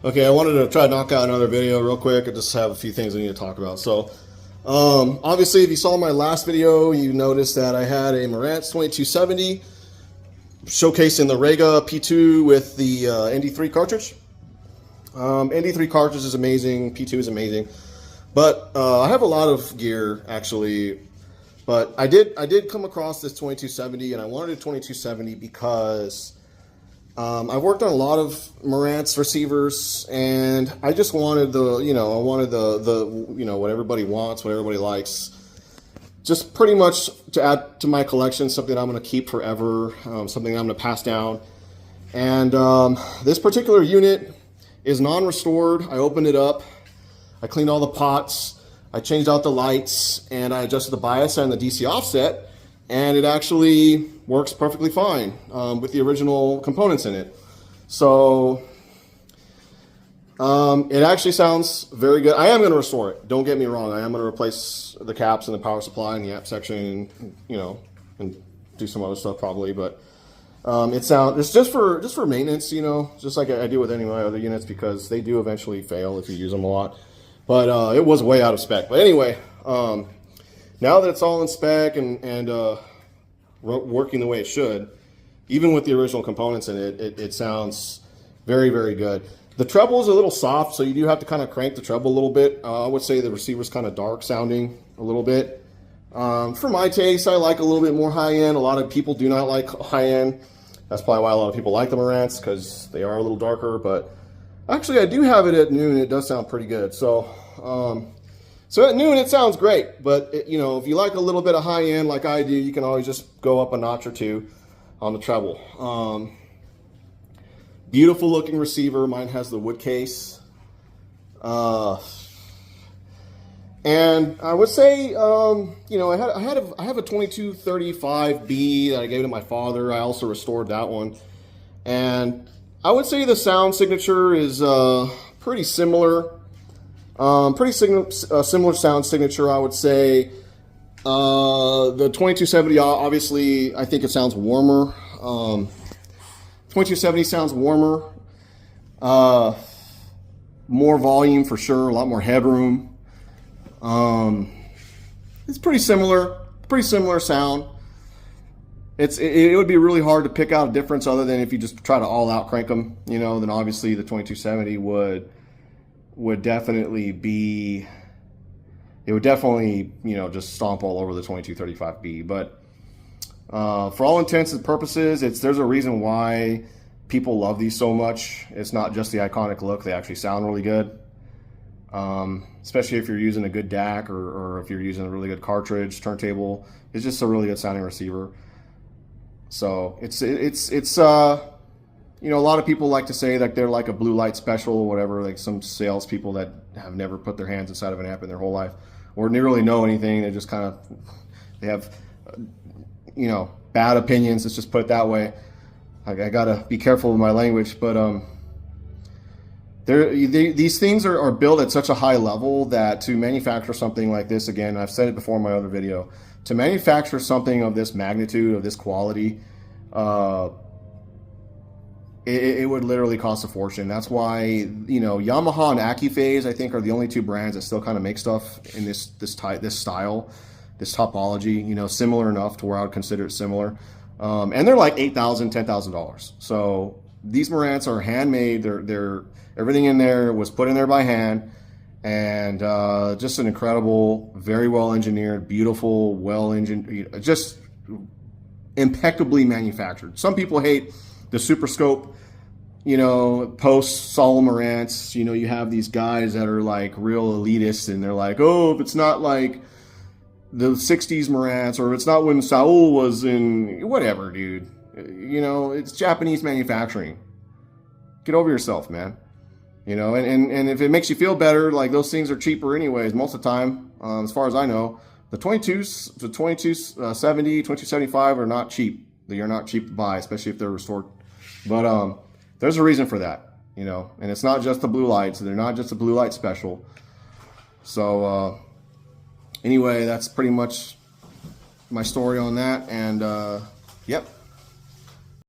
Okay, I wanted to try to knock out another video real quick. I just have a few things I need to talk about. So, obviously, if you saw my last video, you noticed that I had a Marantz 2270 showcasing the Rega P2 with the ND3 cartridge. ND3 cartridge is amazing. P2 is amazing. But I have a lot of gear, actually. But I did come across this 2270, and I wanted a 2270 because I've worked on a lot of Marantz receivers, and I just wanted the, I wanted the what everybody wants, what everybody likes. Just pretty much to add to my collection, something I'm going to keep forever, something I'm going to pass down. And this particular unit is non-restored. I opened it up, I cleaned all the pots, I changed out the lights, and I adjusted the bias and the DC offset, and it actually works perfectly fine with the original components in it. So it actually sounds very good. I am going to restore it. Don't get me wrong. I am going to replace the caps and the power supply and the app section, and do some other stuff probably. But it's just for maintenance, just like I do with any of my other units, because they do eventually fail if you use them a lot. But it was way out of spec. But anyway, now that it's all in spec and working the way it should, even with the original components in it, it sounds very, very good. The treble is a little soft, so you do have to kind of crank the treble a little bit. I would say the receiver's kind of dark sounding a little bit. For my taste, I like a little bit more high end. A lot of people do not like high end. That's probably why a lot of people like the Marantz, because they are a little darker. But actually, I do have it at noon. It does sound pretty good. So at noon, it sounds great. But, if you like a little bit of high end like I do, you can always just go up a notch or two on the treble. Beautiful looking receiver. Mine has the wood case. And I would say, I have a 2235B that I gave to my father. I also restored that one. And I would say the sound signature is pretty similar. Similar sound signature, I would say. The 2270, obviously, I think it sounds warmer. 2270 sounds warmer. More volume for sure, a lot more headroom. It's pretty similar sound. It would be really hard to pick out a difference other than if you just try to all out crank them, then obviously the 2270 would definitely be, just stomp all over the 2235B. But for all intents and purposes, there's a reason why people love these so much. It's not just the iconic look. They actually sound really good. Especially if you're using a good DAC or if you're using a really good cartridge, turntable. It's just a really good sounding receiver. So it's a lot of people like to say that they're like a blue light special or whatever, like some salespeople that have never put their hands inside of an amp in their whole life or never really know anything. They just they have, bad opinions. Let's just put it that way. I gotta be careful with my language, but these things are built at such a high level that to manufacture something like this, again, I've said it before in my other video, to manufacture something of this magnitude, of this quality, it would literally cost a fortune. That's why, Yamaha and AccuPhase, I think, are the only two brands that still kind of make stuff in this style, this topology, similar enough to where I would consider it similar. And they're like $8,000, $10,000. So these Marantz are handmade. They're everything in there was put in there by hand, and just an incredible, very well engineered, beautiful, well engineered, just impeccably manufactured. Some people hate the Super Scope, post Sol Marantz. You have these guys that are like real elitists, and they're like, oh, if it's not like the 60s Marantz, or if it's not when Saul was in, whatever, dude. It's Japanese manufacturing. Get over yourself, man. And if it makes you feel better, like those things are cheaper anyways, most of the time, as far as I know. The 22s, the 2270, 2275 are not cheap. They are not cheap to buy, especially if they're restored. But there's a reason for that, and it's not just the blue lights. They're not just a blue light special. So anyway, that's pretty much my story on that. And yep.